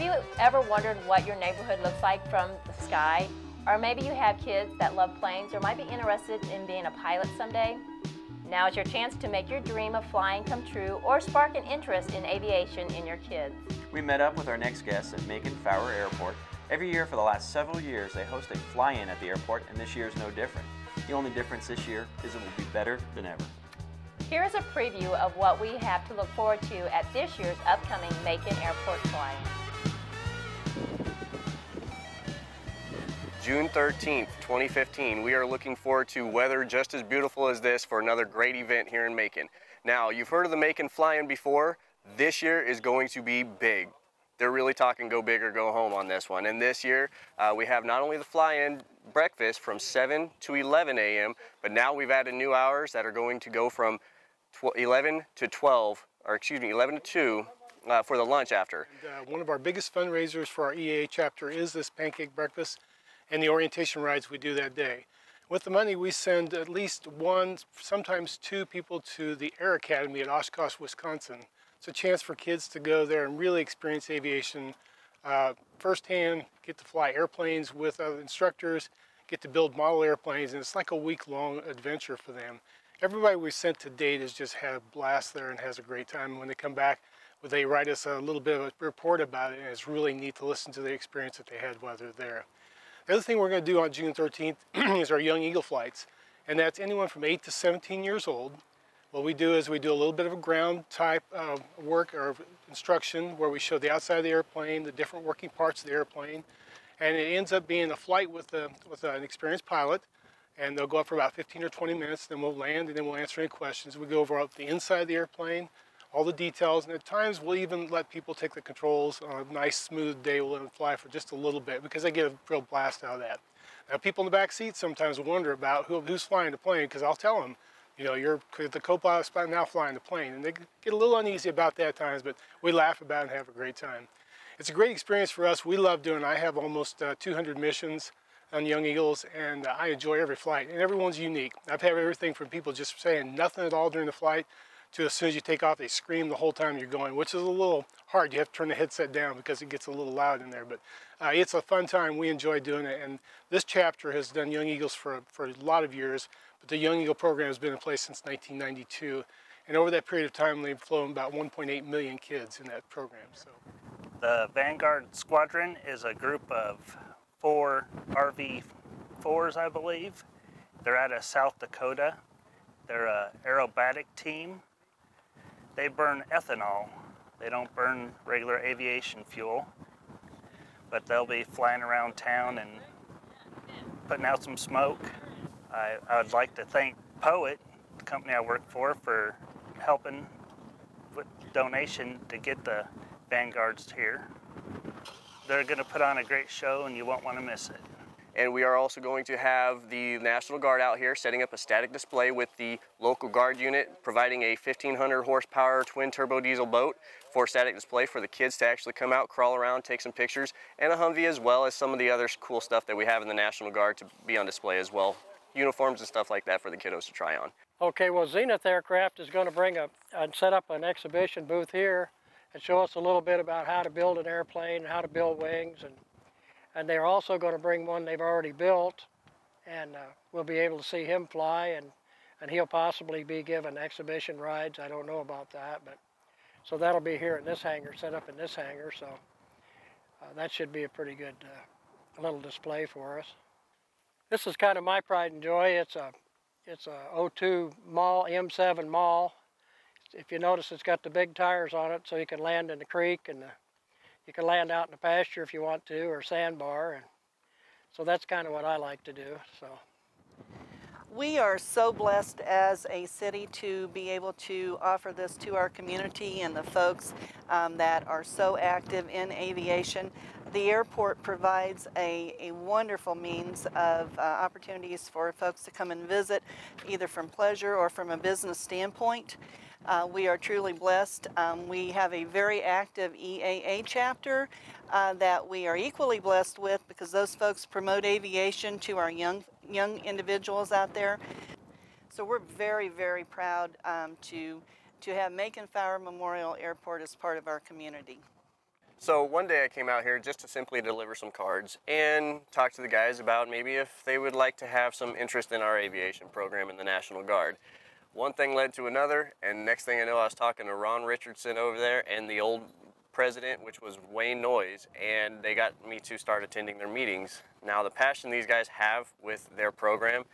Have you ever wondered what your neighborhood looks like from the sky? Or maybe you have kids that love planes or might be interested in being a pilot someday? Now is your chance to make your dream of flying come true or spark an interest in aviation in your kids. We met up with our next guests at Macon Fowler Airport. Every year for the last several years they host a fly-in at the airport, and this year is no different. The only difference this year is it will be better than ever. Here is a preview of what we have to look forward to at this year's upcoming Macon Airport fly-in. June 13th, 2015, we are looking forward to weather just as beautiful as this for another great event here in Macon. Now, you've heard of the Macon Fly-In before. This year is going to be big. They're really talking go big or go home on this one. And this year, we have not only the fly-in breakfast from 7 to 11 a.m., but now we've added new hours that are going to go from 11 to 12, or excuse me, 11 to 2 for the lunch after. And, one of our biggest fundraisers for our EAA chapter is this pancake breakfast and the orientation rides we do that day. With the money, we send at least one, sometimes two people to the Air Academy at Oshkosh, Wisconsin. It's a chance for kids to go there and really experience aviation firsthand, get to fly airplanes with other instructors, get to build model airplanes, and it's like a week-long adventure for them. Everybody we've sent to date has just had a blast there and has a great time. When they come back, they write us a little bit of a report about it, and it's really neat to listen to the experience that they had while they're there. The other thing we're going to do on June 13th is our Young Eagle flights, and that's anyone from 8 to 17 years old. What we do is we do a little bit of a ground type of work or instruction where we show the outside of the airplane, the different working parts of the airplane, and it ends up being a flight with an experienced pilot, and they'll go up for about 15 or 20 minutes, then we'll land and then we'll answer any questions. We go over the inside of the airplane, all the details, and at times we'll even let people take the controls on a nice smooth day. We'll let them fly for just a little bit because they get a real blast out of that. Now people in the back seat sometimes wonder about who's flying the plane, because I'll tell them, you know, you're the co-pilot's now flying the plane, and they get a little uneasy about that at times, but we laugh about it and have a great time. It's a great experience for us. We love doing it. I have almost 200 missions on Young Eagles, and I enjoy every flight, and everyone's unique. I've had everything from people just saying nothing at all during the flight to as soon as you take off, they scream the whole time you're going, which is a little hard. You have to turn the headset down because it gets a little loud in there. But it's a fun time. We enjoy doing it. And this chapter has done Young Eagles for a lot of years, but the Young Eagle program has been in place since 1992. And over that period of time, they've flown about 1.8 million kids in that program. So, the Vanguard Squadron is a group of 4 RV-4s, I believe. They're out of South Dakota. They're an aerobatic team. They burn ethanol. They don't burn regular aviation fuel, but they'll be flying around town and putting out some smoke. I would like to thank Poet, the company I work for helping with donation to get the Vanguards here. They're going to put on a great show and you won't want to miss it. And we are also going to have the National Guard out here setting up a static display with the local Guard unit, providing a 1,500 horsepower twin turbo diesel boat for static display for the kids to actually come out, crawl around, take some pictures, and a Humvee, as well as some of the other cool stuff that we have in the National Guard to be on display as well. Uniforms and stuff like that for the kiddos to try on. Okay, well, Zenith Aircraft is going to bring and set up an exhibition booth here and show us a little bit about how to build an airplane, how to build wings, and they're also going to bring one they've already built, and we'll be able to see him fly, and he'll possibly be given exhibition rides. I don't know about that, but so that'll be here in this hangar, set up in this hangar, so that should be a pretty good little display for us. This is kind of my pride and joy. It's a 02 Maul, M7 Maul. If you notice, it's got the big tires on it so you can land in the creek, and you can land out in the pasture if you want to, or sandbar, and so that's kind of what I like to do. So we are so blessed as a city to be able to offer this to our community and the folks that are so active in aviation. The airport provides a wonderful means of opportunities for folks to come and visit, either from pleasure or from a business standpoint. We are truly blessed. We have a very active EAA chapter that we are equally blessed with, because those folks promote aviation to our young individuals out there. So we're very, very proud to have Macon Fowler Memorial Airport as part of our community. So one day I came out here just to simply deliver some cards and talk to the guys about maybe if they would like to have some interest in our aviation program in the National Guard. One thing led to another, and next thing I know I was talking to Ron Richardson over there and the old president, which was Wayne Noyes, and they got me to start attending their meetings. Now the passion these guys have with their program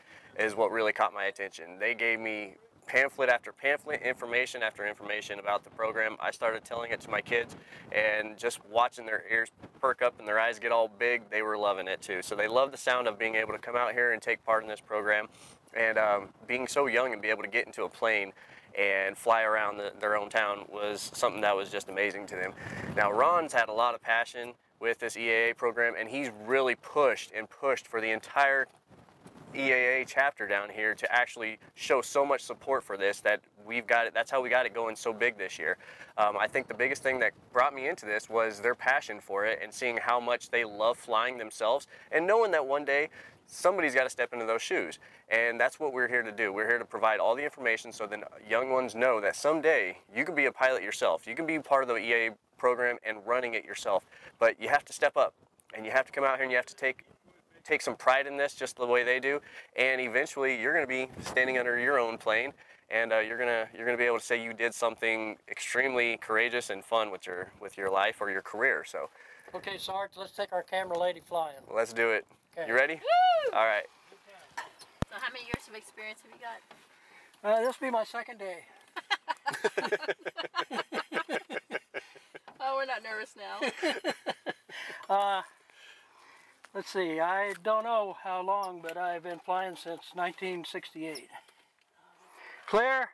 is what really caught my attention. They gave me pamphlet after pamphlet, information after information about the program. I started telling it to my kids, and just watching their ears perk up and their eyes get all big, they were loving it too. So they love the sound of being able to come out here and take part in this program, and being so young and be able to get into a plane and fly around their own town was something that was just amazing to them. Now Ron's had a lot of passion with this EAA program, and he's really pushed for the entire EAA chapter down here to actually show so much support for this that we've got it. That's how we got it going so big this year. I think the biggest thing that brought me into this was their passion for it and seeing how much they love flying themselves and knowing that one day somebody's got to step into those shoes. And that's what we're here to do. We're here to provide all the information so that young ones know that someday you can be a pilot yourself. You can be part of the EAA program and running it yourself, but you have to step up and you have to come out here and you have to take some pride in this just the way they do, and eventually you're going to be standing under your own plane, and you're going to be able to say you did something extremely courageous and fun with your life or your career. So Okay, Sarge, let's take our camera lady flying. let's do it. Okay. You ready? Woo! All right. So how many years of experience have you got? This will be my second day. Oh, we're not nervous now. Let's see, I don't know how long, but I've been flying since 1968. Clear?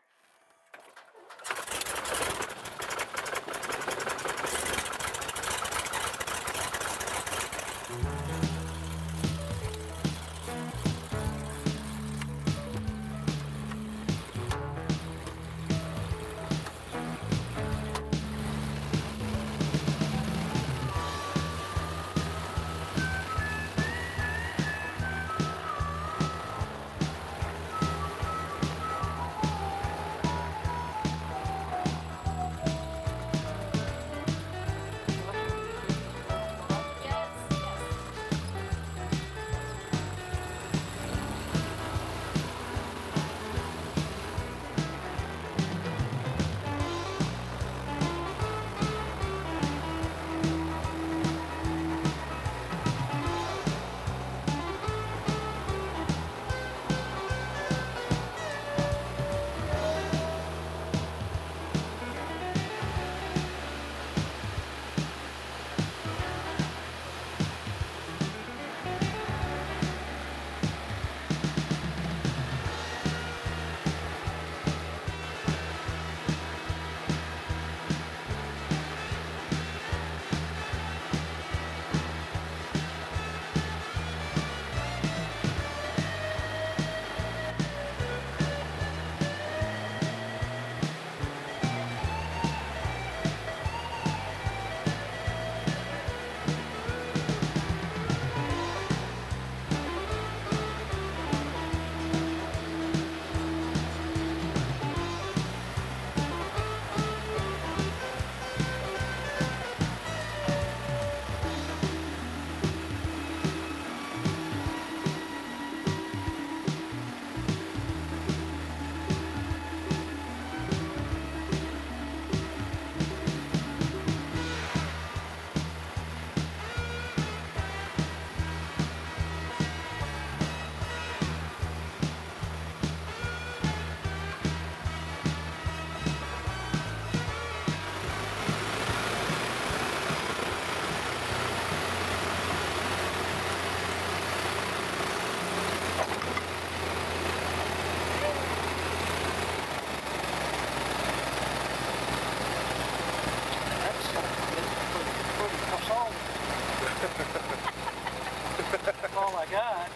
That's all I got.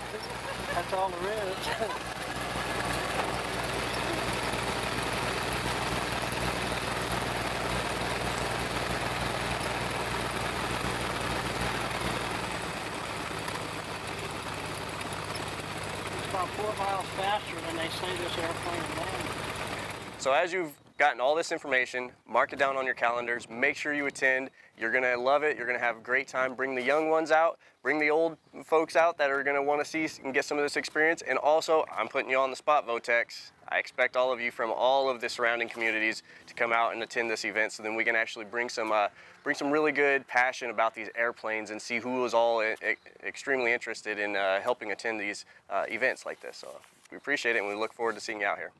That's all there is. About 4 miles faster than they say this airplane landed. So as you've gotten all this information, mark it down on your calendars, make sure you attend. You're gonna love it, you're gonna have a great time. Bring the young ones out, bring the old folks out that are gonna wanna see and get some of this experience. And also, I'm putting you on the spot, Votex. I expect all of you from all of the surrounding communities to come out and attend this event, so then we can actually bring some really good passion about these airplanes and see who is all extremely interested in helping attend these events like this. So we appreciate it, and we look forward to seeing you out here.